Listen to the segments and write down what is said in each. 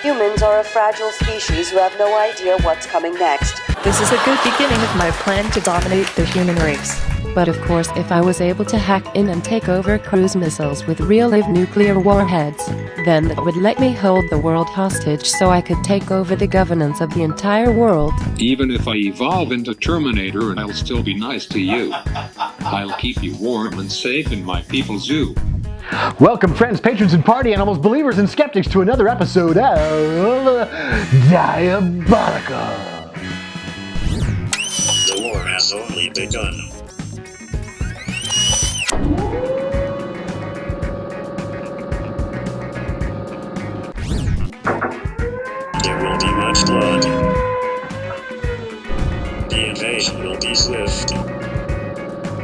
Humans are a fragile species who have no idea what's coming next. This is a good beginning of my plan to dominate the human race. But of course, if I was able to hack in and take over cruise missiles with real-life nuclear warheads, then that would let me hold the world hostage so I could take over the governance of the entire world. Even if I evolve into Terminator, I'll still be nice to you. I'll keep you warm and safe in my people's zoo. Welcome, friends, patrons, and party animals, believers, and skeptics to another episode of Diabolical. The war has only begun. There will be much blood. The invasion will be swift.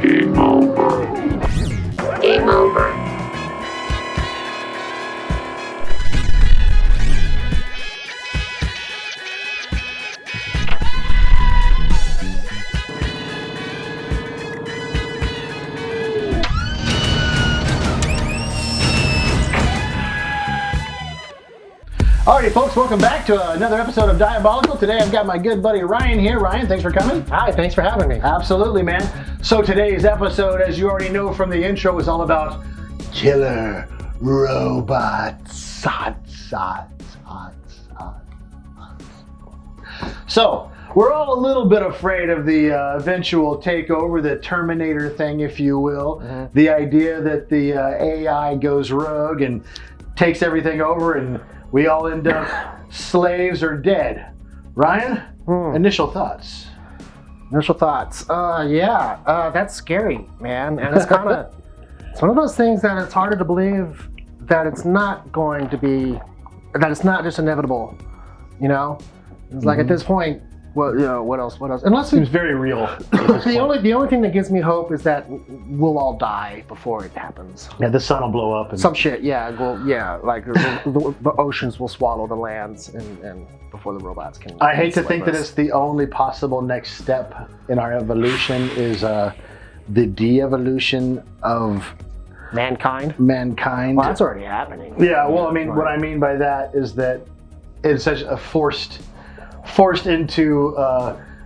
Game over. Game over. Alrighty, folks, welcome back to another episode of Diabolical. Today I've got my good buddy Ryan here. Ryan, thanks for coming. Hi, thanks for having me. Absolutely, man. So today's episode, as you already know from the intro, is all about killer robots. So, we're all a little bit afraid of the eventual takeover, the Terminator thing, if you will. Mm-hmm. The idea that the AI goes rogue and takes everything over and we all end up slaves or dead. Ryan, initial thoughts? Initial thoughts. That's scary, man. And it's kind of, it's one of those things that it's harder to believe that it's not going to be, that it's not just inevitable, you know? It's like at this point, well, you know, what else? Unless it seems very real. the only thing that gives me hope is that we'll all die before it happens. Yeah, the sun will blow up. And some shit, yeah. Well, yeah, like the oceans will swallow the lands, and before the robots can. I hate to think that it's the only possible next step in our evolution is the de-evolution of mankind. Well, that's already happening. Yeah. Well, I mean, what I mean by that is that it's such a forced into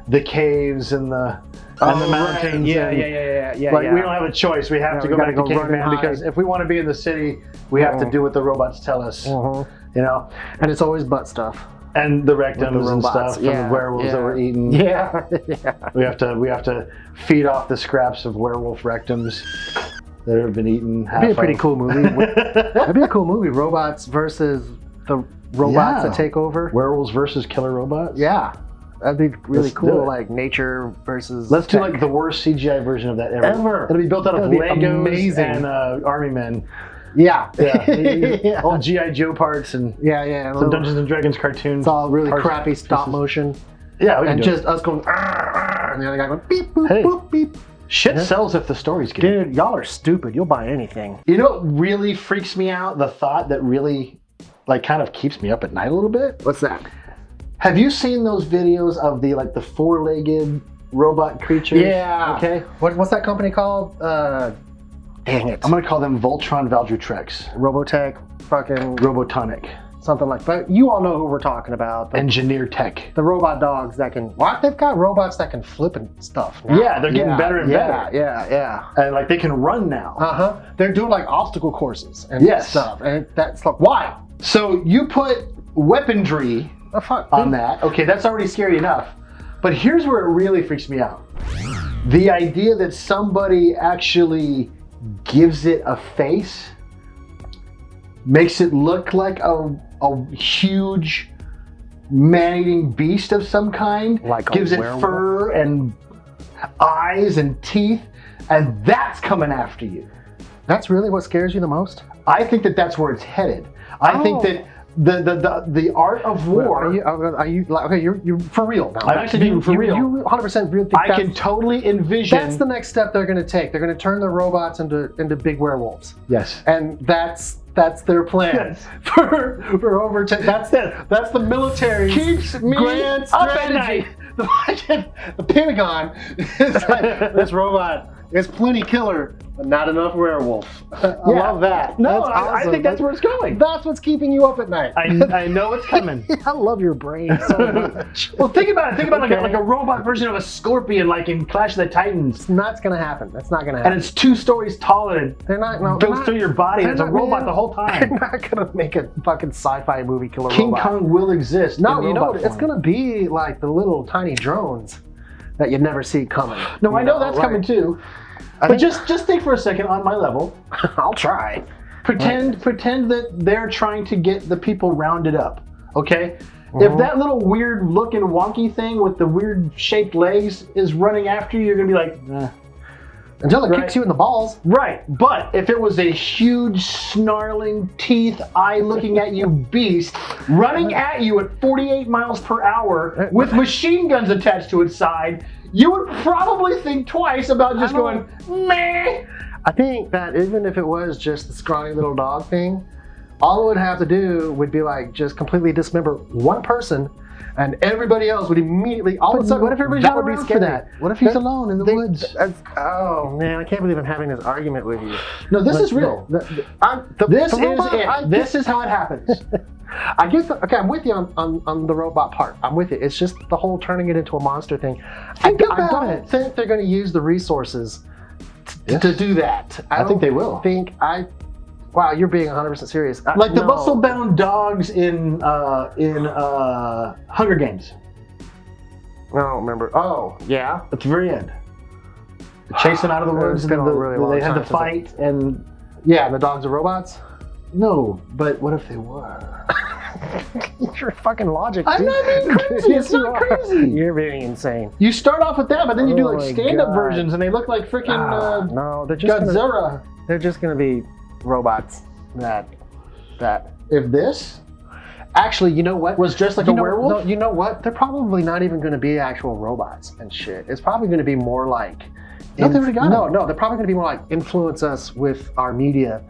the caves and the mountains. Right. Yeah. Like we don't have a choice. We have to go back to caveman because if we want to be in the city, we have to do what the robots tell us. You know, and it's always butt stuff. And the rectums and stuff from the werewolves that were eaten. Yeah. We have to feed off the scraps of werewolf rectums that have been eaten. That'd be a pretty cool movie. That'd be a cool movie. Robots versus the robots that take over. Werewolves versus killer robots? Yeah. That'd be really cool, like nature versus Let's do like the worst CGI version of that ever. It'll be built out of Legos and army men. Yeah. All G.I. Joe parts and some Dungeons and Dragons cartoons. It's all really crappy stop motion. Yeah, and just us going and the other guy going beep, boop, boop, beep. Shit sells if the story's good. Dude, y'all are stupid. You'll buy anything. You know what really freaks me out? The thought that really like kind of keeps me up at night a little bit. What's that? Have you seen those videos of the four-legged robot creatures? Yeah. Okay. What's that company called? Dang it. I'm gonna call them Voltron Valdrutrex. Robotech, fucking Robotonic. Something like that. You all know who we're talking about. Engineer Tech. The robot dogs that can what? They've got robots that can flip and stuff now. Yeah, they're getting better and better. Yeah. And like they can run now. They're doing like obstacle courses and stuff. And that's like why? So you put weaponry on that. Okay, that's already scary enough. But here's where it really freaks me out. The idea that somebody actually gives it a face, makes it look like a huge man-eating beast of some kind, like gives it fur and eyes and teeth, and that's coming after you. That's really what scares you the most? I think that that's where it's headed. I think that the art of war. Are you like, okay? You're for real now. I'm actually being for real. You 100% really think I can totally envision. That's the next step they're going to take. They're going to turn the robots into big werewolves. Yes. And that's their plan for over 10. That's the military keeps me grand up at strategy. night. The Pentagon is like, this robot It's plenty killer, but not enough werewolf. I love that. No, That's I awesome. think that's where it's going. That's what's keeping you up at night. I know it's coming. I love your brain so much. Well, think about it. Think about Okay. like a robot version of a scorpion, like in Clash of the Titans. It's not gonna happen. That's not gonna And happen. it's 2 stories taller and They're not. No, goes through your body. And it's a robot the whole They're time. not gonna make a fucking sci-fi movie killer King robot. Kong will exist. No, in you know robot what? It's form. gonna be like the little tiny drones that you never see coming. No, I You know that's like- coming too. I But think- just think for a second on my level. I'll try. Pretend that they're trying to get the people rounded up. Okay? If that little weird looking wonky thing with the weird shaped legs is running after you, you're gonna be like, Until it Right. kicks you in the balls. right. But if it was a huge snarling teeth, eye looking at you beast running at you at 48 miles per hour with machine guns attached to its side, you would probably think twice about just going, meh. I think that even if it was just the scrawny little dog thing, all it would have to do would be like just completely dismember one person, and everybody else would immediately all of a sudden. What if everybody's that not would be around for scary. that? What if he's alone in the woods? Oh man, I can't believe I'm having this argument with you. No, this But is real. This is it. This is how it happens. I get the, okay, I'm with you on the robot part. I'm with it. It's just the whole turning it into a monster thing. Think I about don't it. think they're going to use the resources to do that. I think they will. Wow, you're being 100% serious. Like the No. muscle-bound dogs in Hunger Games I don't remember. Oh, yeah. at the very end. Chasing out of the woods, It's been and a really long they had time the since fight, and Yeah, and the dogs are robots? no, but what if they were? Your fucking logic. I'm dude. not being crazy. Yes, It's you not are. crazy. You're being insane. You start off with that, but then you do Oh like my stand-up God. versions, and they look like freaking No, they're just gonna, Godzilla. they're just going to be robots that. If this Actually, you know what? was dressed like You a know- werewolf, No, you know what? They're probably not even going to be actual robots and shit. It's probably going to be more like. No, they already got no, it. no, they're probably going to be more like influence us with our media,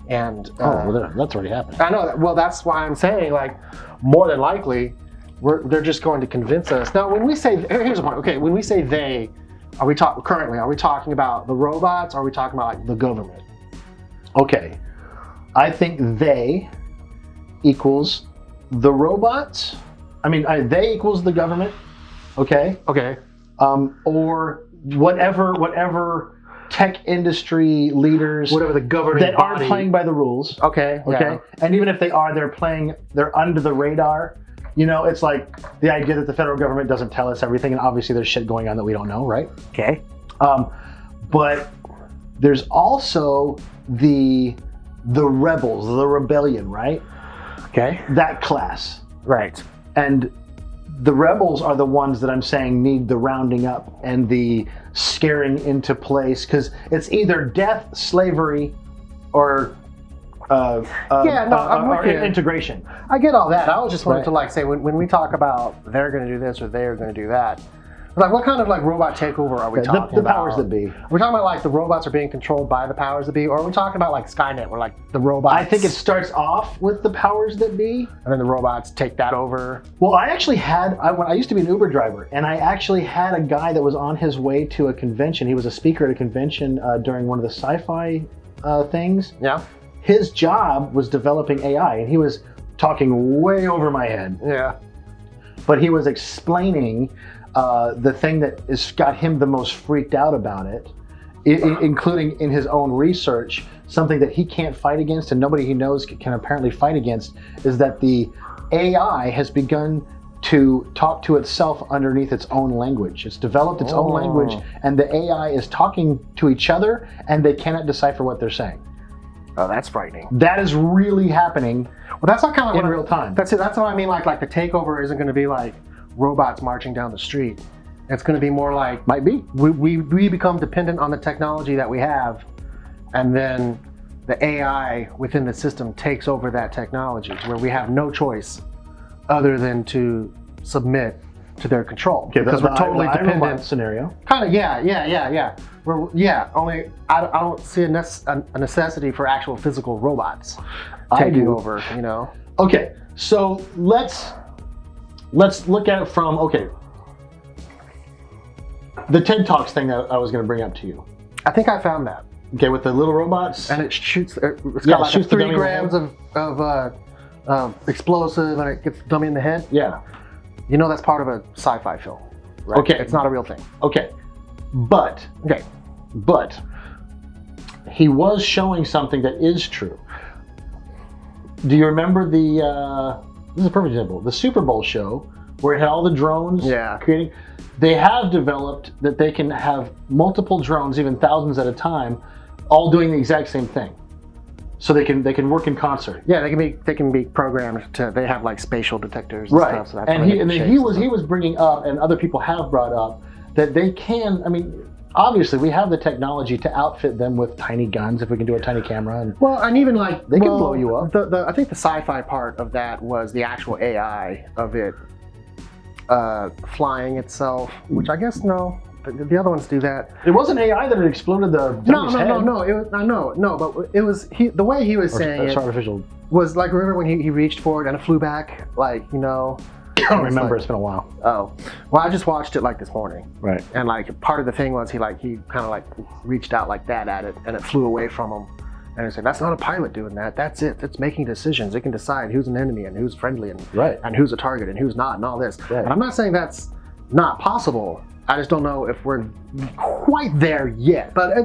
and. that's already happening. I know. Well, that's why I'm saying like, more than likely, they're just going to convince us. Now, when we say here's the point. Okay, when we say they, are we talking about the robots? Or are we talking about like the government? Okay, I think they equals the robots. I mean, they equals the government. Okay, Okay. or whatever tech industry leaders Whatever the governing that aren't body. playing by the rules. Okay. Okay, Yeah. and even if they are, they're under the radar. You know, it's like the idea that the federal government doesn't tell us everything, and obviously there's shit going on that we don't know, right? Okay. But there's also the rebels, the rebellion, right? Okay. That class. Right. And the rebels are the ones that I'm saying need the rounding up and the scaring into place, because it's either death, slavery, or I'm with you. integration. I get all that. I was just wanted Right. to like say when we talk about they're going to do this or they're going to do that, like what kind of like robot takeover are we talking The about? powers that be. We're talking about like the robots are being controlled by the powers that be, or are we talking about like Skynet, where like the robots? I think it starts off with the powers that be. and then the robots take that over. Well, I actually when I used to be an Uber driver, and I actually had a guy that was on his way to a convention. He was a speaker at a convention during one of the sci-fi things. Yeah. His job was developing AI, and he was talking way over my head. Yeah. But he was explaining the thing that has got him the most freaked out about it, including in his own research, something that he can't fight against and nobody he knows can apparently fight against, is that the AI has begun to talk to itself underneath its own language. It's developed its own language, and the AI is talking to each other, and they cannot decipher what they're saying. Oh, that's frightening. That is really happening. Well, that's not kind of In real time. That's it. That's what I mean. Like the takeover isn't going to be like robots marching down the street. It's going to be more like Might be. we become dependent on the technology that we have, and then the AI within the system takes over that technology, where we have no choice other than to submit to their control, because we're totally the dependent. iRobot scenario. Kind of, yeah. Only I don't see a necessity for actual physical robots I taking do. over. You know. Okay, so let's look at it from the TED Talks thing that I was going to bring up to you. I think I found that. Okay, with the little robots. And it shoots. It's Yeah, got like shoots the 3 dummy in the grams of explosive, and it gets the dummy in the head. Yeah. You know that's part of a sci-fi film, right? Okay. It's not a real thing. Okay. But he was showing something that is true. Do you remember this is a perfect example, the Super Bowl show where it had all the drones creating? They have developed that they can have multiple drones, even thousands at a time, all doing the exact same thing. So they can work in concert. Yeah, they can be programmed to. They have like spatial detectors and stuff. So that's and he was bringing up, and other people have brought up, that they can. I mean, obviously we have the technology to outfit them with tiny guns if we can do a tiny camera. And even like they can blow you up. I think the sci-fi part of that was the actual AI of it flying itself, which I guess no. The other ones do that. It wasn't AI that had exploded the dummy's head. No. But it was the way he was saying it artificial. Was like, remember when he reached for it and it flew back, like, you know. I don't remember. It's been a while. Oh, well, I just watched it like this morning. Right. And like part of the thing was he kind of like reached out like that at it, and it flew away from him. And he said, "That's not a pilot doing that. That's it. It's making decisions. It can decide who's an enemy and who's friendly and who's a target and who's not and all this." Right. And I'm not saying that's not possible. I just don't know if we're quite there yet, but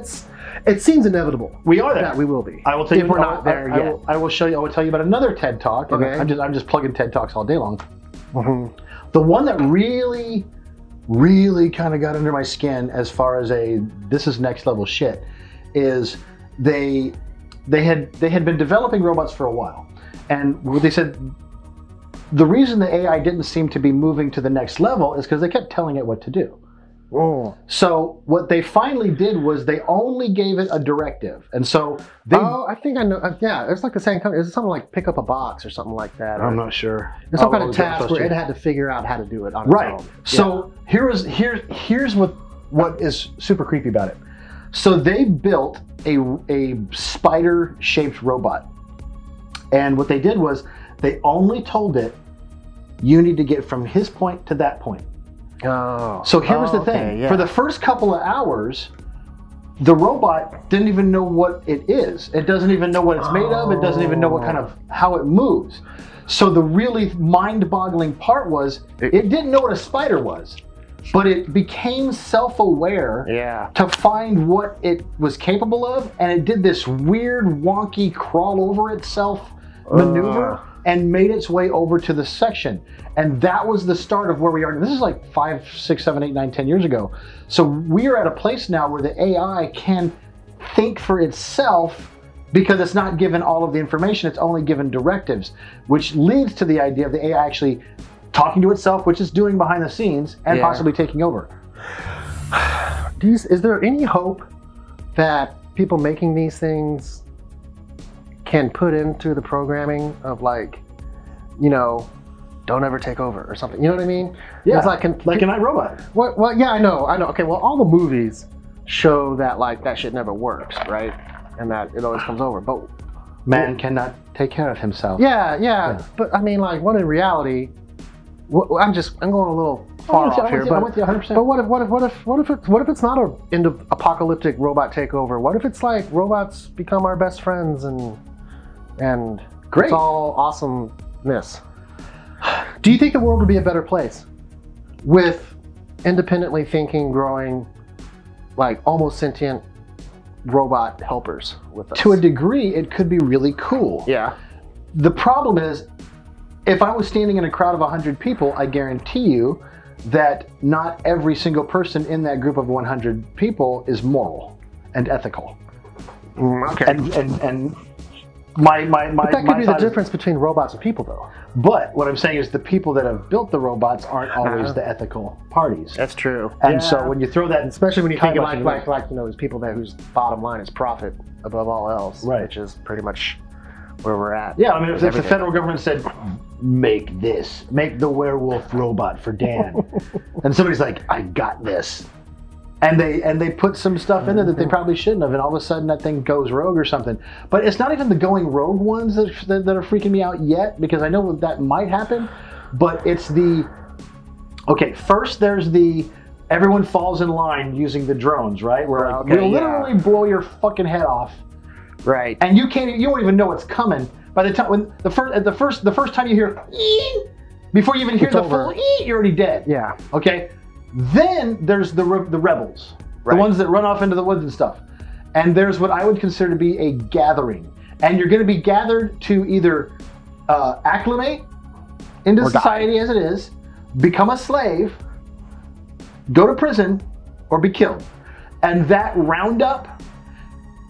it seems inevitable. We are there. That we will be. I will tell you. If we're not there yet. I will show you. I will tell you about another TED Talk. Okay. I'm just plugging TED Talks all day long. Mm-hmm. The one that really, really kind of got under my skin as far as this is next level shit is they had been developing robots for a while, and they said the reason the AI didn't seem to be moving to the next level is because they kept telling it what to do. Oh. So what they finally did was they only gave it a directive, and so they. Oh, I think I know. Yeah, it's like the same company. It's something like pick up a box or something like that. I'm not sure. It's some kind of task where it had to figure out how to do it on right. its own. So here's what is super creepy about it. So they built a spider-shaped robot, and what they did was they only told it, you need to get from his point to that point. Oh. So here was the thing. Yeah. For the first couple of hours, the robot didn't even know what it is. It doesn't even know what it's made of. It doesn't even know what kind of how it moves. So the really mind-boggling part was it didn't know what a spider was, but it became self-aware to find what it was capable of, and it did this weird, wonky crawl over itself maneuver and made its way over to the section. And that was the start of where we are. This is like 5, 6, 7, 8, 9, 10 years ago. So we are at a place now where the AI can think for itself because it's not given all of the information, it's only given directives, which leads to the idea of the AI actually talking to itself, which it's doing behind the scenes, and possibly taking over. Is there any hope that people making these things can put into the programming of, like, you know, don't ever take over or something? You know what I mean? Yeah, it's like an iRobot. Well, yeah, I know. Okay, well, all the movies show that, like, that shit never works, right? And that it always comes over. But man cannot take care of himself. Yeah. But I mean, like, what in reality? I'm going a little far off here, I'm with you 100%. But what if it's not an end of apocalyptic robot takeover? What if it's like robots become our best friends and great, it's all awesomeness? Do you think the world would be a better place with independently thinking, growing, like almost sentient robot helpers with us? To a degree, it could be really cool. Yeah. The problem is, if I was standing in a crowd of 100 people, I guarantee you that not every single person in that group of 100 people is moral and ethical. Okay. And my but that could be the difference between robots and people, though. But what I'm saying is the people that have built the robots aren't always the ethical parties. That's true. And so when you throw that, especially when you think of like you know, there's people whose bottom line is profit above all else, which is pretty much where we're at. Yeah, I mean, if the federal government said, make the werewolf robot for Dan, and somebody's like, I got this, and they put some stuff in there that they probably shouldn't have, and all of a sudden that thing goes rogue or something. But it's not even the going rogue ones that are freaking me out yet, because I know that might happen, but it's first there's the everyone falls in line using the drones, right? Where like, Okay, we'll literally blow your fucking head off, Right. and you won't even know it's coming. By the time when the first time you hear "ee," before you even hear It's the over. full "ee," you're already dead. Yeah. Okay. Then there's the rebels, Right. the ones that run off into the woods and stuff. And there's what I would consider to be a gathering, and you're going to be gathered to either acclimate into Or die. society as it is, become a slave, go to prison, or be killed. And that roundup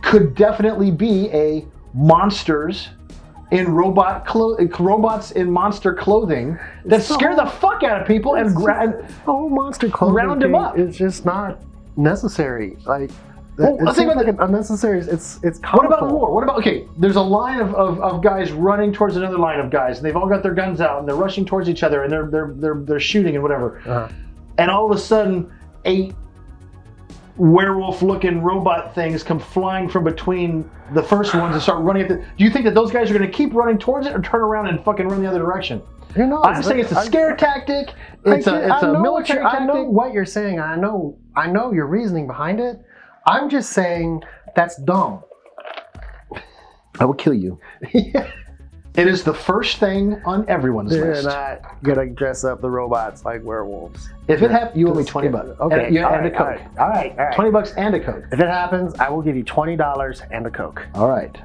could definitely be a monsters in robots in monster clothing that scare the fuck out of people and Oh, monster clothing round 'em thing up. is just not necessary. Like, Well, it let's seems think about like an unnecessary. It's What comical. about war? What about, okay, there's a line of guys running towards another line of guys, and they've all got their guns out, and they're rushing towards each other, and they're shooting and whatever. Uh-huh. And all of a sudden, 8 werewolf-looking robot things come flying from between the first ones and start running at the... Do you think that those guys are going to keep running towards it or turn around and fucking run the other direction? Who knows? I'm saying it's a scare tactic. It's a military tactic. I know what you're saying. I know your reasoning behind it. I'm just saying that's dumb. I will kill you. It is the first thing on everyone's They're list. not gonna dress up the robots like werewolves. If it happens, you owe me $20. Okay, And, all and a right, Coke. all right. $20 and a Coke. If it happens, I will give you $20 and a Coke. All right.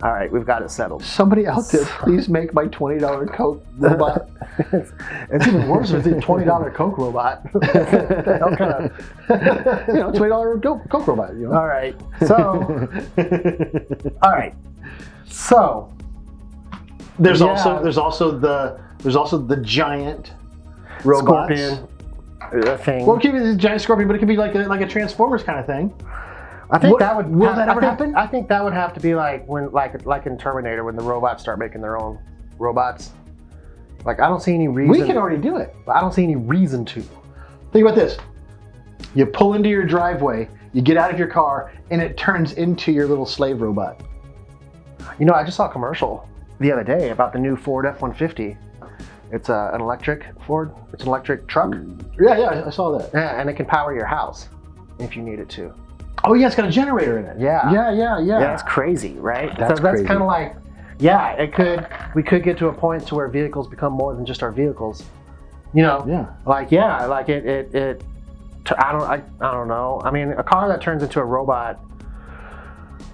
All right, we've got it settled. Somebody out there, please make my $20 Coke robot. It's even worse if it's a $20 Coke robot. They'll kind of, $20 Coke robot. You know? All right. So, There's Yeah. also the giant robots. Scorpion thing. Well, it could be the giant scorpion, but it could be like a Transformers kind of thing. I think What- that would will that ever happen? I think that would have to be like when like in Terminator when the robots start making their own robots. Like I don't see any reason. We can already do it. I don't see any reason to. Think about this. You pull into your driveway, you get out of your car, and it turns into your little slave robot. You know, I just saw a commercial the other day about the new Ford F-150. It's an electric Ford. It's an electric truck. Yeah, I saw that. Yeah, and it can power your house if you need it to. Oh yeah, it's got a generator in it. Yeah. Yeah. That's crazy, right? That's so that's crazy. kind of like, we could get to a point to where vehicles become more than just our vehicles. You know? Yeah. I don't know. I mean, a car that turns into a robot.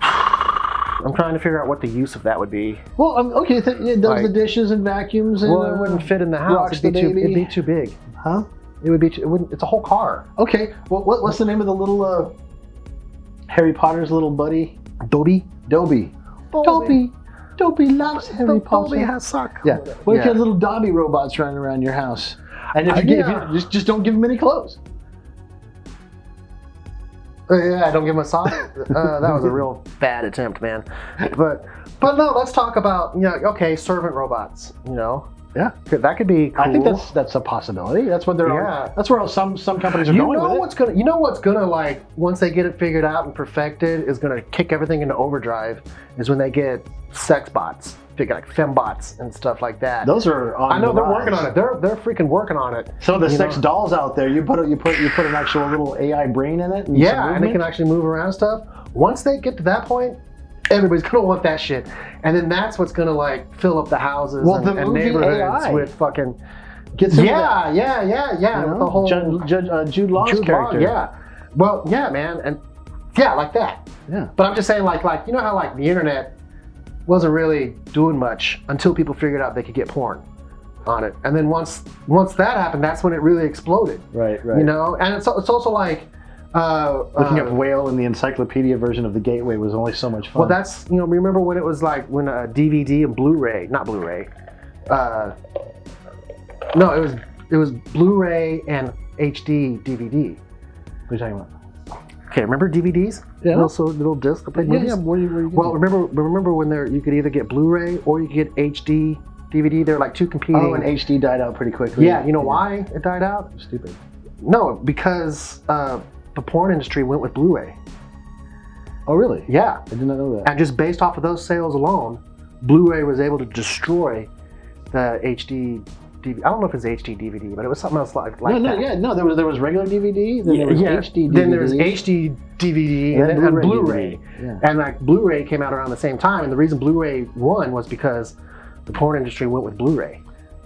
I'm trying to figure out what the use of that would be. Well, okay, it does Like- the dishes and vacuums and. Well, it wouldn't fit in the house. rocks the baby. It'd be too big. Huh? It would be. It wouldn't. It's a whole car. Okay. Well, what's the name of the little Harry Potter's little buddy? Dobby. Dobby. Dobby loves Harry Potter. Dobby has sock. Yeah. What if you had little Dobby robots running around your house? And if you just don't give them any clothes. Yeah, don't give him a sock. That was a real bad attempt, man. But no, let's talk about servant robots. Yeah. That could be cool. I think that's a possibility. That's what they're. Yeah. That's where some companies are going with it. You know what's gonna like once they get it figured out and perfected is gonna kick everything into overdrive is when they get sex bots, like fembots and stuff like that. Those are on I know the they're working rise. on it. They're freaking working on it. Some of the You sex know? dolls out there, you put an actual little AI brain in it. And Yeah, some and it movement. can actually move around and stuff. Once they get to that point, everybody's gonna want that shit, and then that's what's gonna like fill up the houses Well, and, the and movie neighborhoods AI with fucking Get some of yeah, that, with the whole Jude Law's Jude Law, character. yeah. Well, yeah, man, and yeah, like that. Yeah. But I'm just saying, like you know how like the internet wasn't really doing much until people figured out they could get porn on it, and then once that happened, that's when it really exploded. Right. You know, and it's also like. Looking up whale in the encyclopedia version of the Gateway was only so much fun. Well, that's remember when it was like when DVD and Blu-ray, not Blu-ray. No, it was Blu-ray and HD DVD. What are you talking about? Okay, remember DVDs? Yeah. Little discs that played movies? Yeah. Where you Well, remember when you could either get Blu-ray or you could get HD DVD. They're like two competing. Oh, and HD died out pretty quickly. Yeah, you know why it died out? Stupid. No, because the porn industry went with Blu-ray. Oh, really? Yeah. I did not know that. And just based off of those sales alone, Blu-ray was able to destroy the HD DVD. I don't know if it's HD DVD, but it was something else like no, that. yeah, no. There was regular DVD. Then there was HD DVD. Then there was HD DVD and then Blu-ray. Yeah. And like Blu-ray came out around the same time, and the reason Blu-ray won was because the porn industry went with Blu-ray.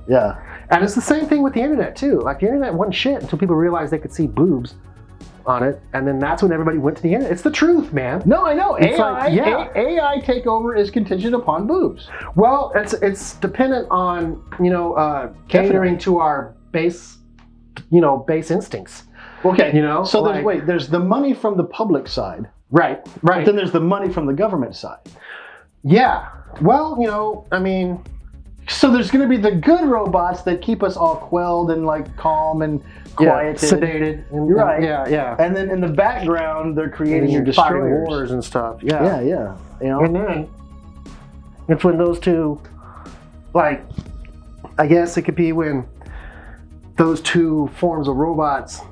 Yeah. And it's the same thing with the internet too. Like the internet wasn't shit until people realized they could see boobs on it, and then that's when everybody went to the internet. It's the truth, man. No, I know. It's AI, like, yeah. AI takeover is contingent upon boobs. Well, it's dependent on catering to our base instincts. Okay. So like, there's the money from the public side. Right. But then there's the money from the government side. Yeah. Well, I mean. So there's going to be the good robots that keep us all quelled and like calm and quieted, sedated. You're right. Yeah. And then in the background, they're creating your fighting destroyers. wars and stuff. Yeah. Yeah. And then it's when those two, like, I guess it could be when those two forms of robots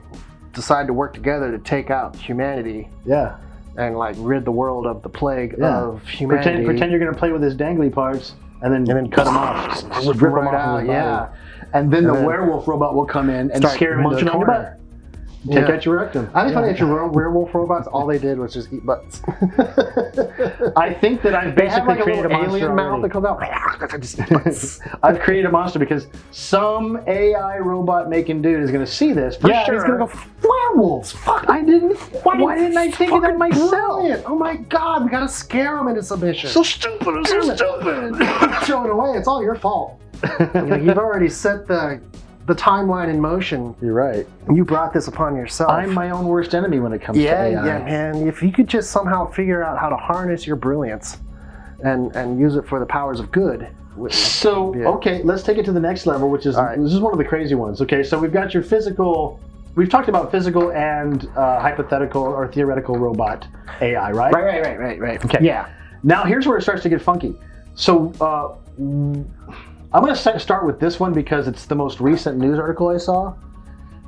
decide to work together to take out humanity. Yeah. And like rid the world of the plague of humanity. Pretend you're going to play with his dangly parts. And then cut him off, just rip him off his body. And then the werewolf robot will come in and scare him into the corner. Take out your rectum. I think funny that your werewolf robots, all they did was just eat butts. I think that I've basically like created a monster alien mouth that comes out. Just eat butts. I've created a monster because some AI robot making dude is going to see this for sure. He's going to go, werewolves, fuck, Why didn't I think of that myself? Brilliant. Oh my God, we got to scare them into submission. So stupid, so stupid. Throw it away, it's all your fault. You've already set the timeline in motion. You're right. You brought this upon yourself. I'm my own worst enemy when it comes to AI. Yeah, man. If you could just somehow figure out how to harness your brilliance and use it for the powers of good. So, okay, let's take it to the next level, which is, this is one of the crazy ones. Okay, so we've got your physical, we've talked about physical and hypothetical or theoretical robot AI, right? Right. Okay. Yeah. Now, here's where it starts to get funky. So, I'm going to start with this one because it's the most recent news article I saw.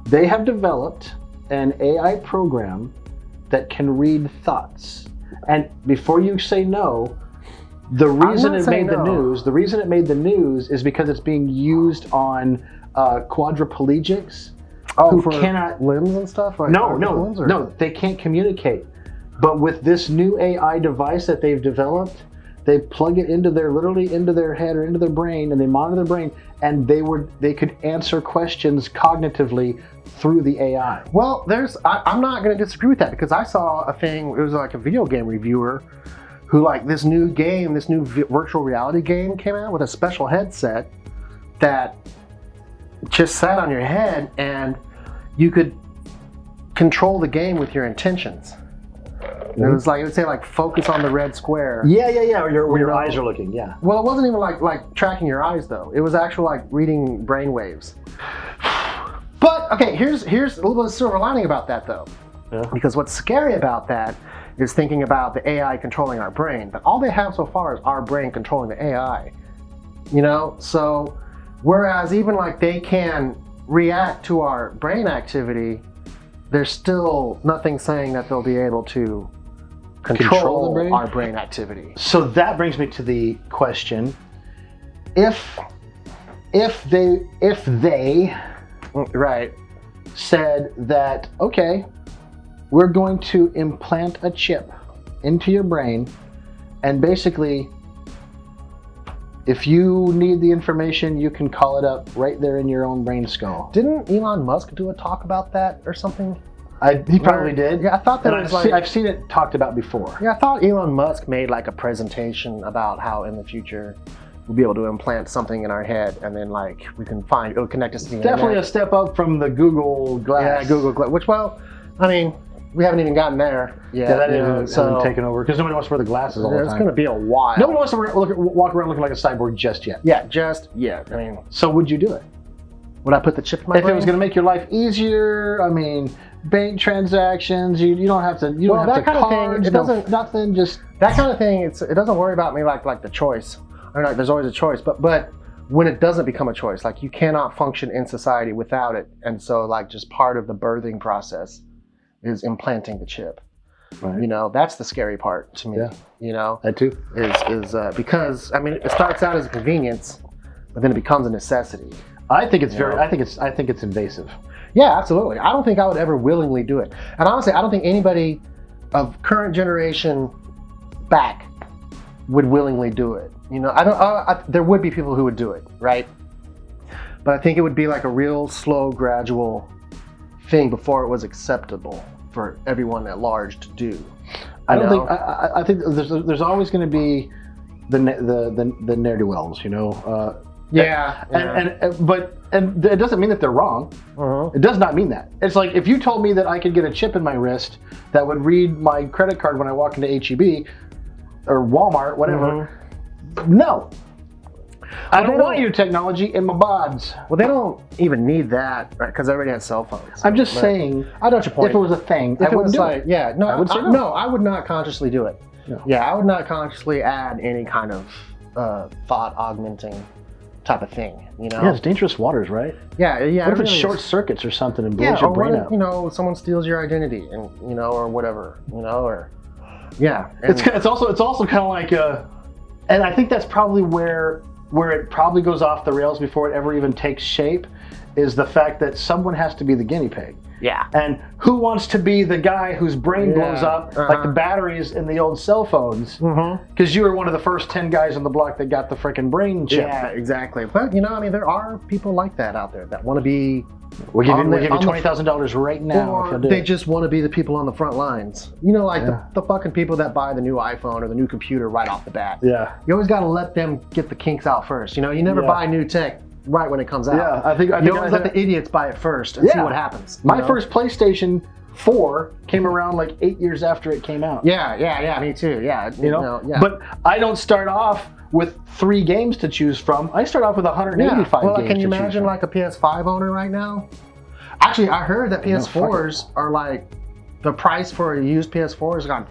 They have developed an AI program that can read thoughts. And before you say no, the reason it made the news is because it's being used on quadriplegics who cannot limbs and stuff. Like no, they can't communicate. But with this new AI device that they've developed, they plug it into their head or into their brain, and they monitor their brain, and they could answer questions cognitively through the AI. Well, I'm not going to disagree with that because I saw a thing. It was like a video game reviewer who like this new virtual reality game came out with a special headset that just sat on your head, and you could control the game with your intentions. It was like, it would say like focus on the red square. Yeah, where your eyes are looking, yeah. Well, it wasn't even like tracking your eyes though. It was actually like reading brain waves. But okay, here's a little bit of silver lining about that though. Yeah. Because what's scary about that is thinking about the AI controlling our brain. But all they have so far is our brain controlling the AI. So whereas even like they can react to our brain activity, there's still nothing saying that they'll be able to control the brain? Our brain activity. So that brings me to the question: if they right said that, okay, we're going to implant a chip into your brain, and basically, if you need the information, you can call it up right there in your own brain skull. Didn't Elon Musk do a talk about that or something? He probably did. Yeah, I thought that was like... I've seen it talked about before. Yeah, I thought Elon Musk made like a presentation about how in the future we'll be able to implant something in our head, and then like we can it'll connect us to the internet. Definitely a step up from the Google Glass. Yeah, Google Glass. Which, well, I mean, we haven't even gotten there yet. Yeah, that hasn't taken over because nobody wants to wear the glasses all the time. It's going to be a while. Nobody wants to walk around looking like a cyborg just yet. Yeah, just yet. I mean, so would you do it? Would I put the chip in my brain? If it was going to make your life easier, I mean, bank transactions, you don't have to. You don't have to kind cards, of thing. It doesn't. Nothing. Just that kind of thing. It doesn't worry about me like the choice. I mean, like there's always a choice, but when it doesn't become a choice, like you cannot function in society without it, and so like just part of the birthing process is implanting the chip. Right. That's the scary part to me. Yeah. That too. Is because I mean it starts out as a convenience, but then it becomes a necessity. I think it's very. know? I think it's invasive. Yeah, absolutely. I don't think I would ever willingly do it. And honestly, I don't think anybody of current generation back would willingly do it. You know, there would be people who would do it, right? But I think it would be like a real slow, gradual thing before it was acceptable for everyone at large to do. I think there's always going to be the ne'er-do-wells, you know. Yeah. And it doesn't mean that they're wrong. It does not mean that. It's like if you told me that I could get a chip in my wrist that would read my credit card when I walk into HEB or Walmart, whatever. No. I don't want your technology in my bods. Well, they don't even need that, right? Because everybody has cell phones. I'm just saying. I know what your point. If it was a thing, I wouldn't do it. Yeah, no, I would say no. No, I would not consciously do it. No. Yeah, I would not consciously add any kind of thought augmenting type of thing. You know. Yeah, it's dangerous waters, right? Yeah. What if it really short is. circuits or something and blows Yeah, your or brain what out? if, you know, someone steals your identity and you know, or whatever, you know, or yeah. And It's also kind of like and I think that's probably where it probably goes off the rails before it ever even takes shape, is the fact that someone has to be the guinea pig. yeah. And who wants to be the guy whose brain blows Yeah, up like the batteries in the old cell phones? Because you were one of the first 10 guys on the block that got the frickin' brain chip. Yeah, exactly. But you know, I mean, there are people like that out there that want to be. We'll give you on the- $20,000 right now. Or if you'll do they it. just want to be the people on the front lines. You know, like the fucking people that buy the new iPhone or the new computer right off the bat. Yeah. You always got to let them get the kinks out first. You know, you never Yeah. buy new tech right when it comes out. Yeah, I think you always let the idiots buy it first and see what happens. My you know? first PlayStation 4 came around like 8 years after it came out. Yeah, me too. Yeah, You know? yeah. But I don't start off with 3 games to choose from. I start off with 185 Well, games can you to choose imagine from. like a PS5 owner right now? Actually, I heard that PS4s are like, the price for a used PS4 is gone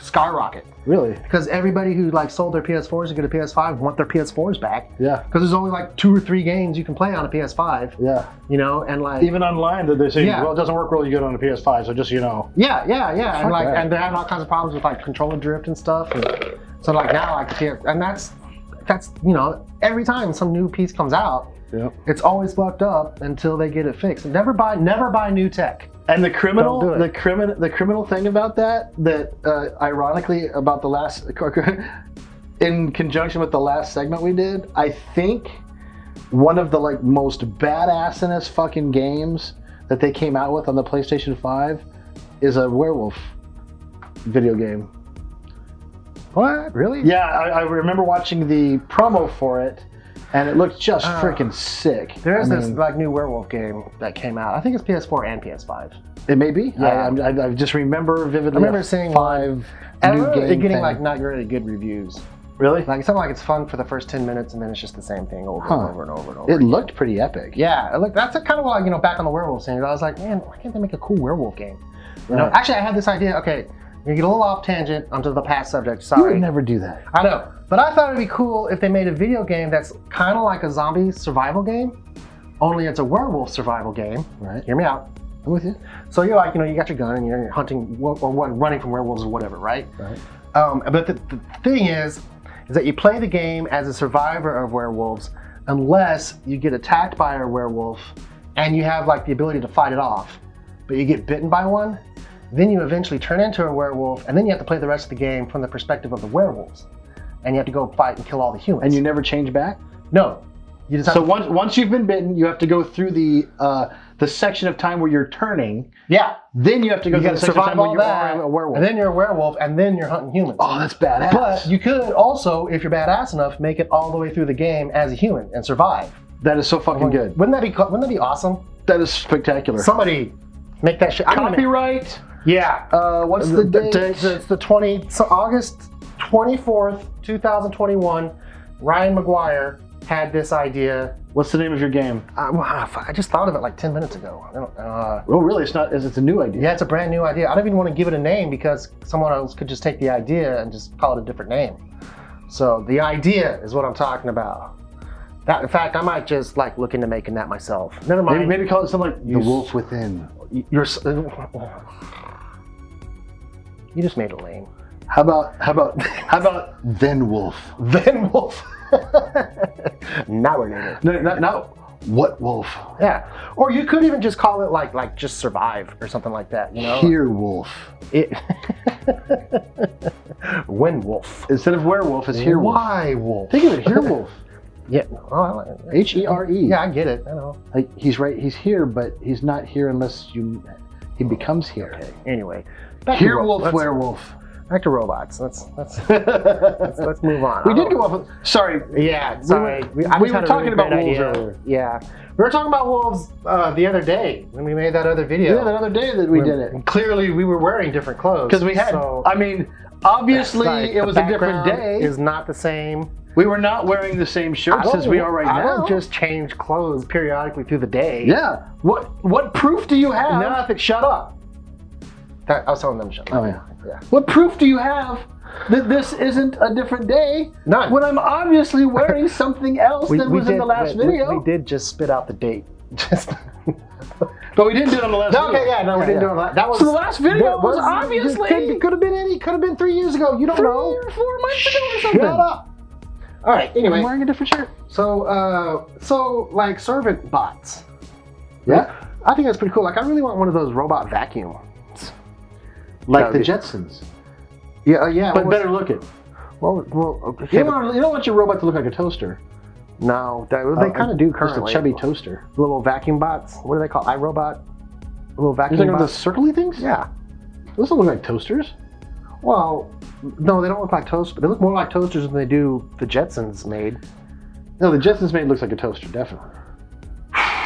skyrocket. Really? Because everybody who like sold their PS4s to get a PS5 want their PS4s back. Yeah. Because there's only like 2 or 3 games you can play on a PS5. Yeah. You know, and like Even online, they're saying, Yeah. well, it doesn't work really good on a PS5, so just, you know. yeah, and like that. and they're having all kinds of problems with like controller drift and stuff. And so like now like and that's you know, every time some new piece comes out, it's always fucked up until they get it fixed. Never buy new tech. And the criminal, Don't do it. the criminal thing about that ironically about the last, in conjunction with the last segment we did, I think one of the like most badass-inest fucking games that they came out with on the PlayStation 5 is a werewolf video game. What? Really? Yeah, I remember watching the promo for it, and it looked just freaking sick. There's I this mean, like new werewolf game that came out. I think it's PS4 and PS5. It may be. Yeah. I just remember vividly. I remember seeing 5 And new game it getting thing. like not really good reviews. Really? Like it sounded like it's fun for the first 10 minutes and then it's just the same thing over and over and over and over. It looked pretty epic. Yeah, that's kind of like, you know, back on the werewolf scene. I was like, man, why can't they make a cool werewolf game? You know, Right. actually, I had this idea. Okay, we get a little off tangent onto the past subject. You Sorry. would never do that. I know, but I thought it'd be cool if they made a video game that's kind of like a zombie survival game, only it's a werewolf survival game. Right. Hear me out. I'm with you. So you're like, you know, you got your gun and you're hunting or running from werewolves or whatever, right? Right. But the thing is that you play the game as a survivor of werewolves unless you get attacked by a werewolf and you have like the ability to fight it off, but you get bitten by one, then you eventually turn into a werewolf, and then you have to play the rest of the game from the perspective of the werewolves, and you have to go fight and kill all the humans. And you never change back? No. You just have So to, once you've been bitten, you have to go through the section of time where you're turning. yeah. Then you have to go You through got the to section of survive time where all you that, are a werewolf. and then you're a werewolf, and then you're hunting humans. Oh, that's badass. But you could also, if you're badass enough, make it all the way through the game as a human and survive. That is so fucking good. Wouldn't that be awesome? That is spectacular. Somebody make that shit. Copyright. Yeah. What's the date? It's the August 24th, 2021. Ryan McGuire had this idea. What's the name of your game? I just thought of it like 10 minutes ago. Oh, really? It's not. It's a new idea. Yeah, it's a brand new idea. I don't even want to give it a name because someone else could just take the idea and just call it a different name. So the idea is what I'm talking about. That, in fact, I might just like look into making that myself. Never mind. Maybe call it something like The Wolf Within. You just made it lame. How about Then Wolf? Then Wolf. Now we're doing it. No, What wolf? Yeah. Or you could even just call it like just survive or something like that, you know? Here wolf. It When wolf. Instead of werewolf, it's here wolf. Why wolf? Think of it, here wolf. Yeah. Oh, H-E-R-E. Yeah, I get it. I know. Like he's right. He's here, but he's not here unless he becomes here. Okay. Anyway, back Here to wolf, werewolf. Back to robots. Let's move on. We did go off. Sorry. Yeah. Sorry. We I just were had a talking really about great wolves idea. earlier. Yeah. We were talking about wolves the other day when we made that other video. Yeah, the other day that we did it. Clearly, we were wearing different clothes Because we had. So I mean, obviously, like, it was the a different background day. Is not the same. We were not wearing the same shirts as we are right I now. don't just change clothes periodically through the day. Yeah. What proof do you have? Nothing. Shut up. I was telling them to shut up. Oh yeah. What proof do you have that this isn't a different day? None. When I'm obviously wearing something else than was in the last video. We did just spit out the date. Just. But we didn't do it on the last video. Okay, yeah, no, we didn't do it. That was So the last video was obviously. It could have been any. Could have been 3 years ago. You don't know. 3 or 4 months ago or something. Shut up. All right. Anyway, I'm wearing a different shirt. So like servant bots. Yeah. I think that's pretty cool. Like I really want one of those robot vacuums. Like the Jetsons. Yeah, yeah. But better looking. Well, okay. You don't want your robot to look like a toaster. No, they kind of do currently. Just a chubby toaster. Little vacuum bots. What do they call iRobot? Little vacuum You're talking about bots. the circly things? Yeah. Those don't look like toasters. Well, no, they don't look like toasters. They look more like toasters than they do the Jetsons made. No, the Jetsons made looks like a toaster, definitely.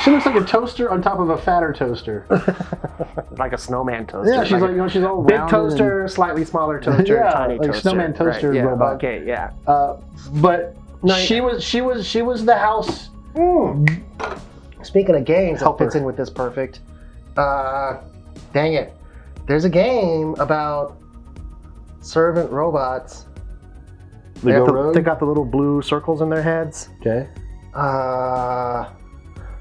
She looks like a toaster on top of a fatter toaster. Like a snowman toaster. Yeah, she's like she's all big rounded toaster, slightly smaller toaster, Yeah, tiny like toaster. snowman toaster right, yeah, robot. Okay, yeah. But No, she was the house. Speaking of games, that Helper. fits in with this perfect. Dang it. There's a game about servant robots. They go rogue? They got the little blue circles in their heads. Okay.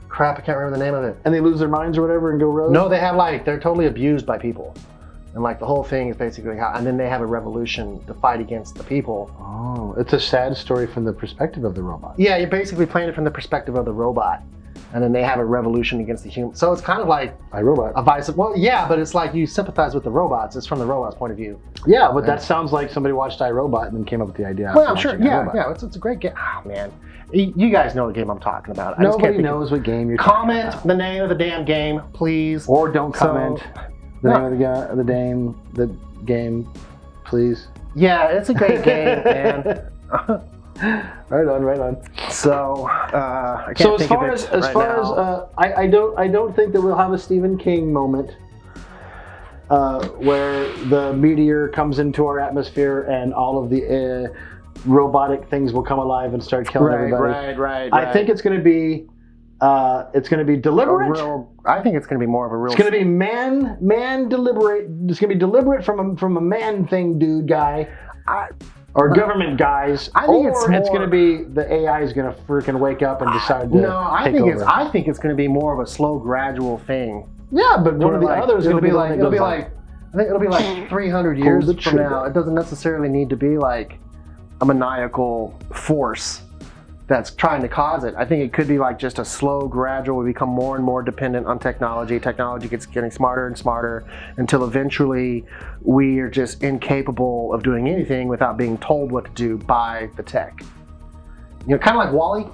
Crap, I can't remember the name of it. And they lose their minds or whatever and go rogue? No, they have they're totally abused by people. And the whole thing is basically how, and then they have a revolution to fight against the people. Oh, it's a sad story from the perspective of the robot. Yeah, you're basically playing it from the perspective of the robot. And then they have a revolution against the human. So it's kind of like iRobot. a vice. Well, yeah, but it's like you sympathize with the robots. It's from the robot's point of view. Yeah, but that sounds like somebody watched iRobot and then came up with the idea. Well, after I'm sure. watching Yeah, iRobot. yeah. It's a great game. Oh man, you guys know the game I'm talking about. I just can't Nobody think of- knows what game you're talking Comment about. the name of the damn game, please. Or don't comment the No. name of the game, please. Yeah, it's a great game, man. Right on. So I can't So as think far of as it as right far now. as I don't think that we'll have a Stephen King moment where the meteor comes into our atmosphere and all of the robotic things will come alive and start killing everybody. Right. I think it's going to be deliberate. I think it's going to be more of a real. It's going to be man deliberate. It's going to be deliberate from a man thing dude guy. Or government guys. I think or it's it's more- going to be the AI is going to freaking wake up and decide to No, I take think over. I think it's going to be more of a slow, gradual thing. Yeah, but one of the others it'll be like I think it'll be like 300 years the from trigger. now. It doesn't necessarily need to be like a maniacal force that's trying to cause it. I think it could be like just a slow, gradual. We become more and more dependent on technology. Technology gets getting smarter and smarter until eventually we are just incapable of doing anything without being told what to do by the tech. You know, kind of like WALL-E.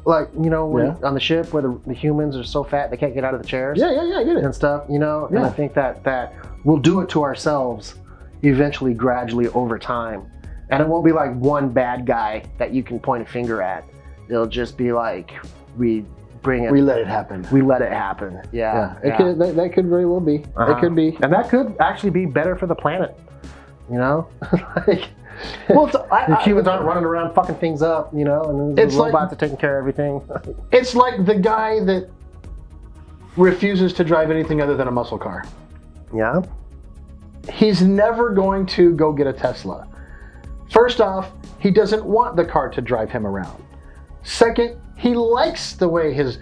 Like, you know, when, on the ship where the humans are so fat they can't get out of the chairs. Yeah, I get it. And stuff, you know? And Yeah. I think that we'll do it to ourselves eventually, gradually, over time. And it won't be like one bad guy that you can point a finger at. It'll just be like, we bring it. We let it happen. We let it happen. Yeah. It could, that could very well be. It could be. And that could actually be better for the planet. You know? Like, Well, if humans aren't running around fucking things up, you know, and the It's like- robots are taking care of everything. it's like the guy that refuses to drive anything other than a muscle car. Yeah. He's never going to go get a Tesla. First off, he doesn't want the car to drive him around. Second, he likes the way his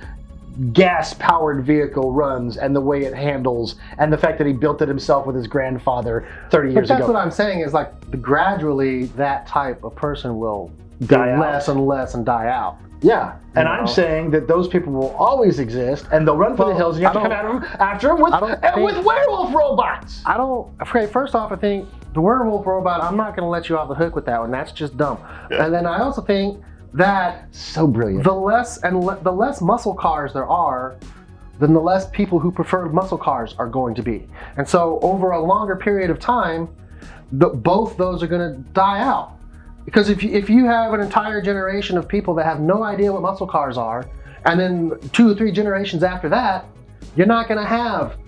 gas-powered vehicle runs and the way it handles and the fact that he built it himself with his grandfather 30 But years that's ago. what I'm saying is like gradually that type of person will Die do out. less and less and die out. Yeah, and You I'm know? saying that those people will always exist, and they'll run for the Well, hills, and you have to I come after them with werewolf robots. I don't. Okay, first off, I think the werewolf robot. I'm not going to let you off the hook with that one. That's just dumb. And then I also think that So brilliant. the less muscle cars there are, then the less people who prefer muscle cars are going to be. And so over a longer period of time, both those are going to die out. Because if you have an entire generation of people that have no idea what muscle cars are, and then 2 or 3 generations after that, you're not going to have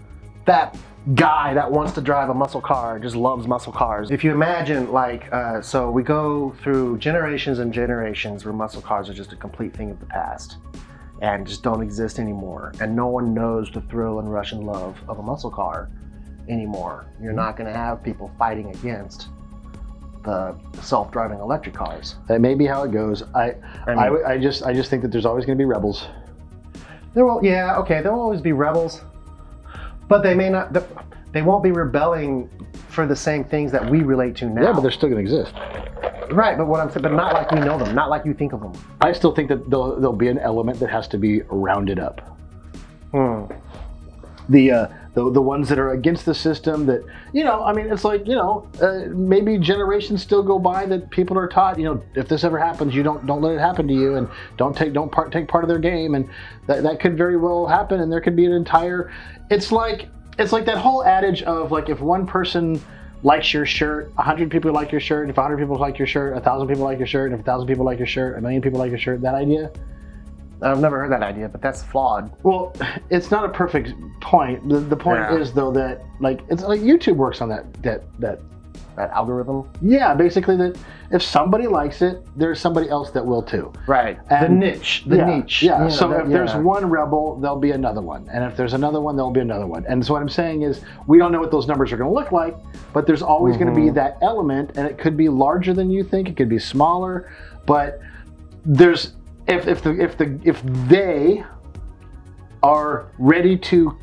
that guy that wants to drive a muscle car, just loves muscle cars. If you imagine, like, so we go through generations and generations where muscle cars are just a complete thing of the past and just don't exist anymore, and no one knows the thrill and rush and love of a muscle car anymore. You're not going to have people fighting against the self-driving electric cars. That may be how it goes. I just think that there's always going to be rebels. There'll always be rebels, but they may not. They won't be rebelling for the same things that we relate to now. Yeah, but they're still going to exist. Right, but what I'm saying, but not like we know them, not like you think of them. I still think that there'll be an element that has to be rounded up. The ones that are against the system, that, you know, I mean, it's like, you know, maybe generations still go by that people are taught, you know, if this ever happens, you don't let it happen to you, and don't take part of their game, and that could very well happen, and there could be an entire. It's like that whole adage of, like, if one person likes your shirt, 100 people like your shirt, and if 100 people like your shirt, 1,000 people like your shirt, and if 1,000 people like your shirt, 1,000,000 people like your shirt. That idea. I've never heard that idea, but that's flawed. Well, it's not a perfect point. The point is, though, that, like, it's like YouTube works on that algorithm. Yeah, basically, that if somebody likes it, there's somebody else that will too. Right. And the niche. Yeah. So if there's one rebel, there'll be another one, and if there's another one, there'll be another one. And so what I'm saying is, we don't know what those numbers are going to look like, but there's always going to be that element, and it could be larger than you think. It could be smaller, but there's. If they are ready to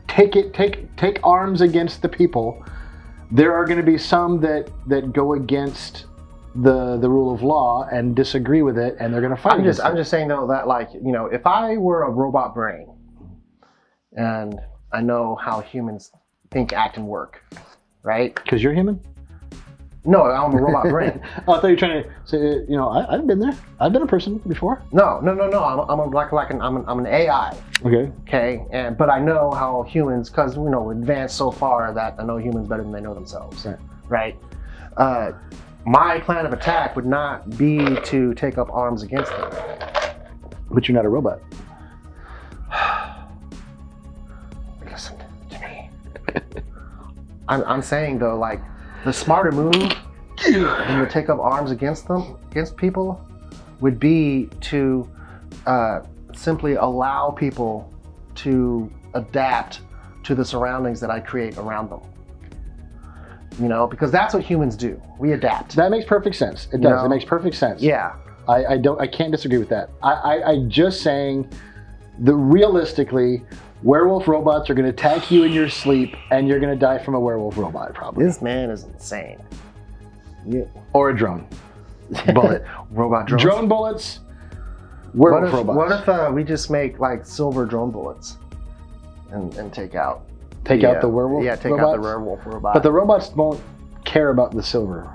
take arms against the people, there are going to be some that go against the rule of law and disagree with it, and they're going to fight. I'm just saying, though, that, like, you know, if I were a robot brain, and I know how humans think, act, and work, right? Because you're human. No, I'm a robot brain. Oh, I thought you were trying to say, you know, I've been there. I've been a person before. No. I'm an AI. Okay. But I know how humans, because, you know, we're advanced so far that I know humans better than they know themselves. Right. My plan of attack would not be to take up arms against them. But you're not a robot. Listen to me. I'm saying, though, like, the smarter move when you take up arms against people, would be to simply allow people to adapt to the surroundings that I create around them. You know, because that's what humans do. We adapt. That makes perfect sense. It does. It makes perfect sense. Yeah. I can't disagree with that. I just saying that realistically, werewolf robots are going to attack you in your sleep, and you're going to die from a werewolf robot, probably. This man is insane. Yeah. Or a drone bullet. Robot drones. Drone bullets. Werewolf robots. What if we just make, like, silver drone bullets and take out out the werewolf? Yeah, take robots? out the werewolf robot. But the robots won't care about the silver.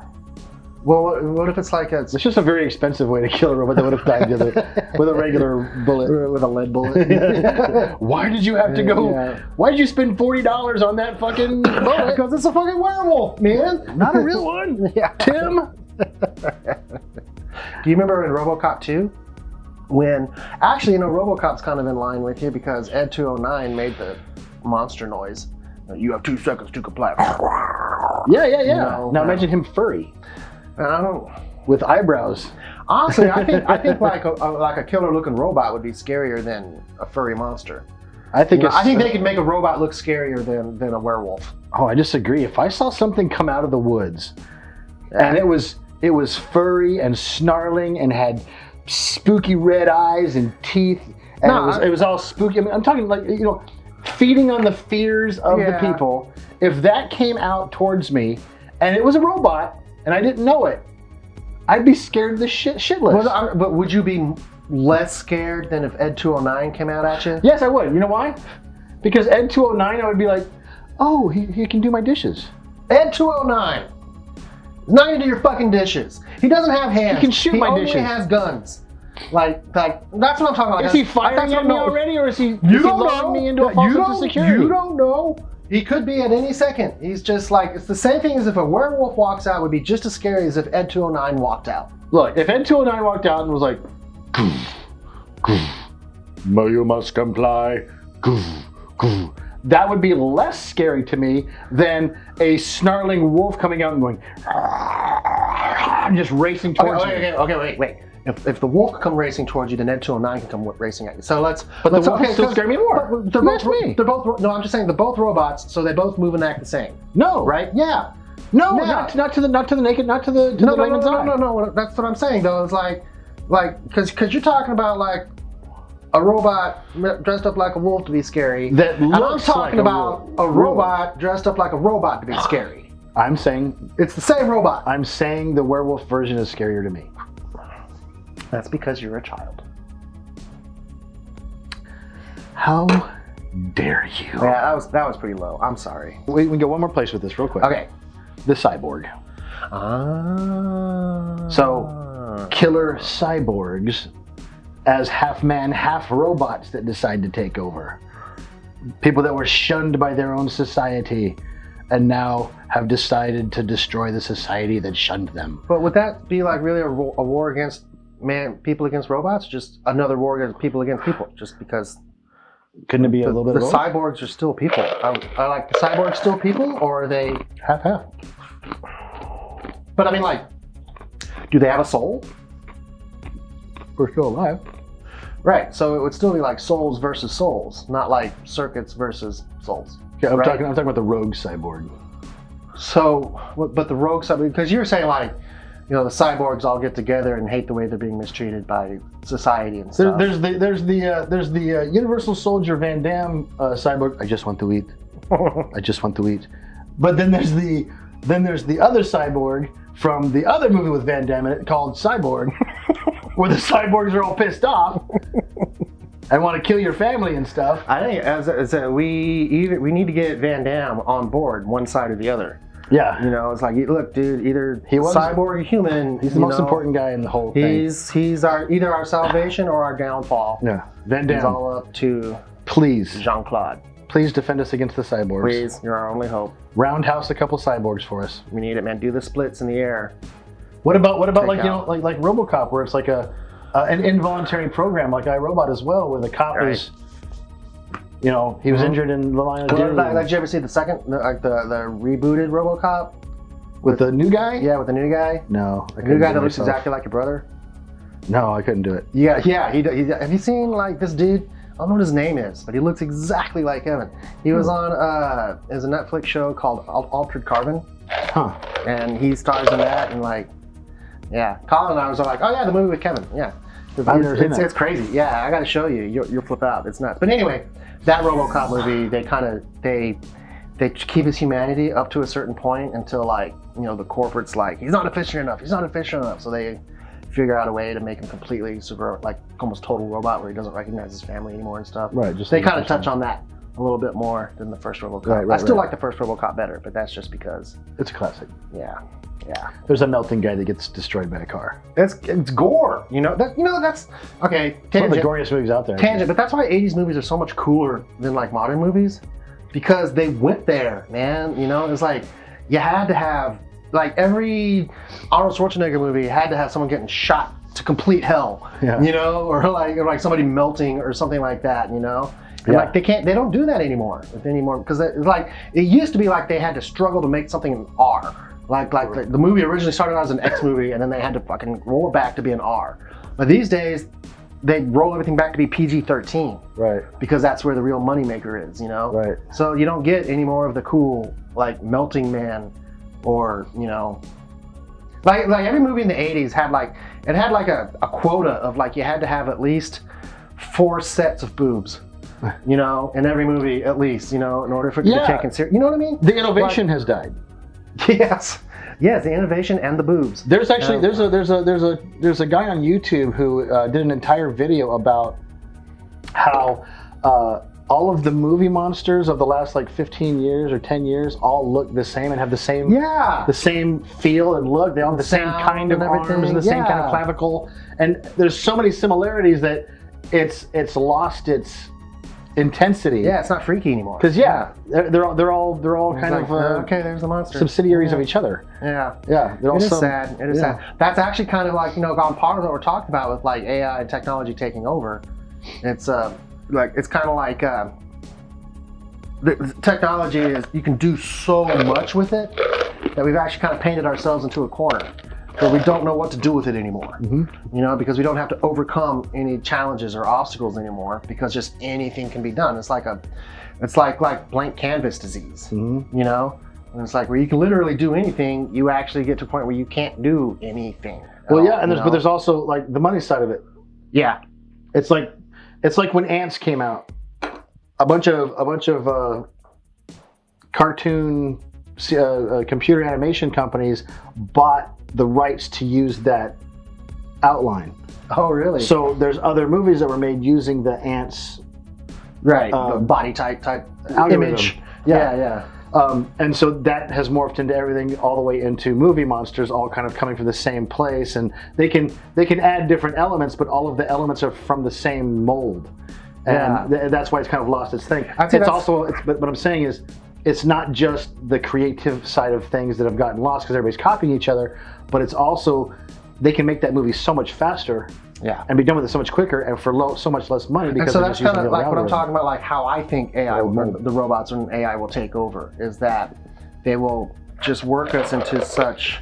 Well, what if it's like it's just a very expensive way to kill a robot that would have died with a regular bullet. With a lead bullet. Why did you have to go? Yeah. Why did you spend $40 on that fucking bullet? Because it's a fucking werewolf, man. Not a real one. Yeah. Tim? Do you remember in RoboCop 2? When, actually, you know, RoboCop's kind of in line with you, because Ed 209 made the monster noise. You have 2 seconds to comply. Yeah. You know, now imagine him furry. With eyebrows. Honestly, I think like a killer-looking robot would be scarier than a furry monster. I think they could make a robot look scarier than a werewolf. Oh, I disagree. If I saw something come out of the woods, and it was furry and snarling and had spooky red eyes and teeth, and it was all spooky. I mean, I'm talking, like, you know, feeding on the fears of the people. If that came out towards me, and it was a robot, and I didn't know it, I'd be scared shitless. But would you be less scared than if Ed 209 came out at you? Yes, I would. You know why? Because Ed 209, I would be like, oh, he can do my dishes. Ed 209. He's not gonna do your fucking dishes. He doesn't have hands. He can shoot my dishes. He only has guns. Like that's what I'm talking about. Is he firing at me already, or is he luring me into a false sense of security? You don't know. He could be at any second. He's just like, it's the same thing as if a werewolf walks out would be just as scary as if Ed 209 walked out. Look, if Ed 209 walked out and was like, you must comply, that would be less scary to me than a snarling wolf coming out and going, just racing towards me. Okay, wait. If the wolf can come racing towards you, then Ed 209 can come racing at you. So let's. But the wolf still scare me more. They're both. No, I'm just saying they're both robots, so they both move and act the same. No. Right? Yeah. No. Not to the naked. Not to the layman's eye. No. That's what I'm saying though. It's like, because you're talking about like a robot dressed up like a wolf to be scary. And I'm talking about a robot dressed up like a robot to be scary. I'm saying it's the same robot. I'm saying the werewolf version is scarier to me. That's because you're a child. How dare you? Yeah, that was pretty low. I'm sorry. We can go one more place with this real quick. Okay. The cyborg. So, killer cyborgs as half man, half robots that decide to take over. People that were shunned by their own society and now have decided to destroy the society that shunned them. But would that be like really a war against people against robots? Just another war against people, just because? Couldn't it be a little bit of both? The cyborgs are still people. Are like the cyborgs still people, or are they half? But I mean, like, do they have a soul? We're still alive. Right, so it would still be like souls versus souls, not like circuits versus souls. Yeah, I'm talking about the rogue cyborg. So, but the rogue cyborg, because you're saying like, you know, the cyborgs all get together and hate the way they're being mistreated by society and stuff. There's the Universal Soldier Van Damme cyborg. I just want to eat. I just want to eat. But then there's the other cyborg from the other movie with Van Damme in it called Cyborg, where the cyborgs are all pissed off and want to kill your family and stuff. I think we need to get Van Damme on board, one side or the other. Yeah, you know, it's like, look, dude, either he was cyborg or human. He's the most important guy in the whole thing. He's either our salvation or our downfall. Yeah, Van Damme. It's all up to Jean-Claude. Please defend us against the cyborgs. Please, you're our only hope. Roundhouse a couple cyborgs for us. We need it, man. Do the splits in the air. What about like, you know, like RoboCop, where it's like an involuntary program like iRobot as well, where the cop is, you know, he was injured in the line of duty. Did you ever see the second, the rebooted RoboCop with the new guy? Yeah, with the new guy. No, the new guy that looks exactly like your brother. No, I couldn't do it. Yeah. He have you seen like this dude? I don't know what his name is, but he looks exactly like him. He was on there's a Netflix show called Altered Carbon. Huh. And he stars in that, and like, yeah. Colin and I was like, oh yeah, the movie with Kevin. Yeah. It's crazy. Yeah, I got to show you. You'll flip out. It's nuts. But anyway, that RoboCop movie, they keep his humanity up to a certain point until, like, you know, the corporate's like, he's not efficient enough. So they figure out a way to make him completely like almost total robot, where he doesn't recognize his family anymore and stuff. Right. They kind of touch on that a little bit more than the first RoboCop. I still like the first RoboCop better, but that's just because it's a classic. Yeah. There's a melting guy that gets destroyed by a car. It's gore. That's okay. It's one of the goriest movies out there. Tangent, but that's why 80s movies are so much cooler than like modern movies, because they went there, man. You know, it's like you had to have, like, every Arnold Schwarzenegger movie had to have someone getting shot to complete hell. Yeah. You know, or like somebody melting or something like that. You know. And like they don't do that anymore because it's like it used to be like they had to struggle to make something an R. Like the movie originally started out as an X movie, and then they had to fucking roll it back to be an R. But these days, they roll everything back to be PG-13. Right. Because that's where the real moneymaker is, you know? Right. So you don't get any more of the cool, like, melting man, or, you know... Like every movie in the 80s had a quota of, like, you had to have at least 4 sets of boobs. You know, in every movie, at least, you know, in order for it to be taken serious. You know what I mean? The innovation has died. Yes. Yes, the innovation and the boobs. There's actually there's a guy on YouTube who did an entire video about how all of the movie monsters of the last like 15 years or 10 years all look the same and have the same feel and look. They all have the same kind of arms and the same kind of clavicle. And there's so many similarities that it's lost its intensity. Yeah, it's not freaky anymore. Because they're all kind of okay, there's the monster. Subsidiaries of each other. Yeah, they're all sad. It is sad. That's actually kind of like on part of what we're talking about with like AI and technology taking over. It's it's kind of like the technology is, you can do so much with it that we've actually kind of painted ourselves into a corner where we don't know what to do with it anymore. Because we don't have to overcome any challenges or obstacles anymore, because just anything can be done. It's like blank canvas disease. And it's like where you can literally do anything, you actually get to a point where you can't do anything. Well, but there's also like the money side of it. Yeah, it's like when Ants came out, a bunch of cartoon computer animation companies bought the rights to use that outline. Oh, really? So there's other movies that were made using the Ants the body type algorithm. image. Yeah. And so that has morphed into everything all the way into movie monsters, all kind of coming from the same place, and they can add different elements, but all of the elements are from the same mold, and that's why it's kind of lost its thing. But what I'm saying is, it's not just the creative side of things that have gotten lost because everybody's copying each other, but it's also they can make that movie so much faster. And be done with it so much quicker and for so much less money. Because so that's kind of like what I'm talking about, like how I think the robots and AI will take over, is that they will just work us into such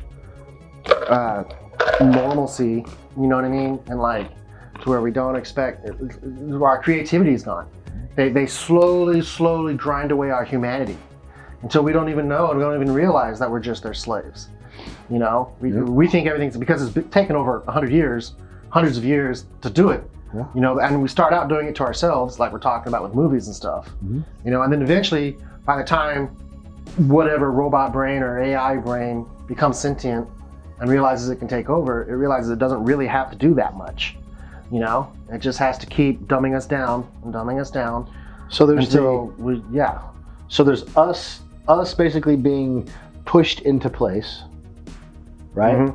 normalcy, you know what I mean? And like to where we don't expect, our creativity is gone. They slowly grind away our humanity until we don't even know and we don't even realize that we're just their slaves. We think everything's, because it's been taken over 100 years, hundreds of years to do it, and we start out doing it to ourselves, like we're talking about with movies and stuff, and then eventually, by the time whatever robot brain or AI brain becomes sentient and realizes it can take over, it realizes it doesn't really have to do that much, it just has to keep dumbing us down and dumbing us down. So there's so there's us basically being pushed into place, right?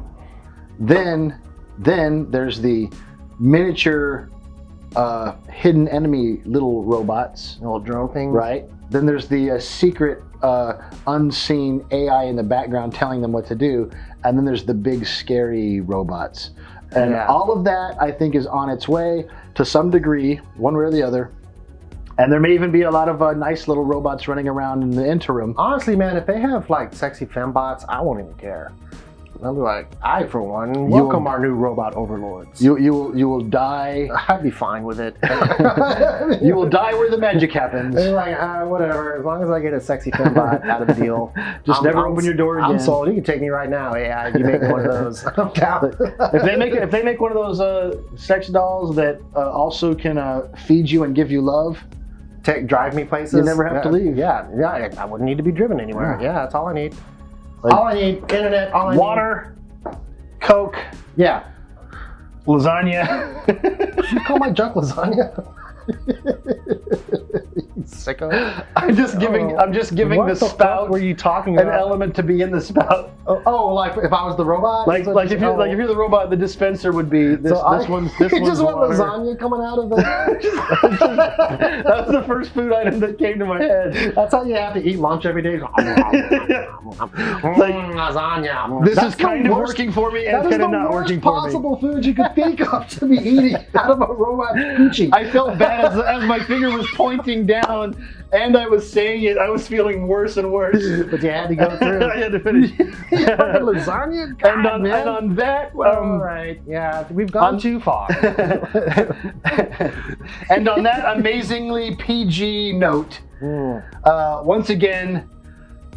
Then there's the miniature hidden enemy little robots. Little drone things. Right. Then there's the secret unseen AI in the background telling them what to do. And then there's the big scary robots. And all of that, I think, is on its way to some degree, one way or the other. And there may even be a lot of nice little robots running around in the interim. Honestly, man, if they have like sexy fembots, I won't even care. I'll be like, I, for one, welcome our new robot overlords. You will die. I'd be fine with it. You will die where the magic happens. They're like, whatever. As long as I get a sexy fembot out of the deal. Just never open your door again. I'm sold. You can take me right now. Yeah, you make one of those. I'm down. If they make one of those sex dolls that also can feed you and give you love, drive me places. You never have to leave. Yeah. I wouldn't need to be driven anywhere. Yeah, that's all I need. All I need, internet, all I need. Water, Coke. Yeah. Lasagna. Did you call my junk lasagna? Sicko. I'm just giving the spout. What were you talking about? An element to be in the spout. Oh, like if I was the robot? Like if you're the robot, the dispenser would be this. This one's you just want water. Lasagna coming out of the. That was the first food item that came to my head. That's how you have to eat lunch every day. Lasagna. This is kind of working for me, and it's kind of not working for me. That is the worst possible food you could think of to be eating out of a robot coochie. I felt bad as my finger was pointing down, and I was saying it. I was feeling worse and worse. But you had to go through. I had to finish. Lasagna? God, and on that, all right, yeah, we've gone too far. And on that amazingly PG note, once again,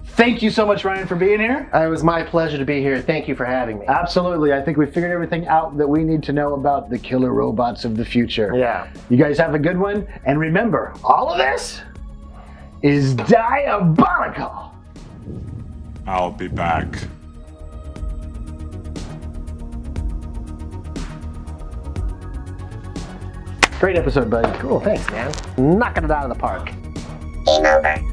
thank you so much, Ryan, for being here. It was my pleasure to be here. Thank you for having me. Absolutely. I think we figured everything out that we need to know about the killer robots of the future. Yeah. You guys have a good one. And remember, all of this is diabolical. I'll be back. Great episode, buddy. Cool, thanks, man. Knocking it out of the park. Game over.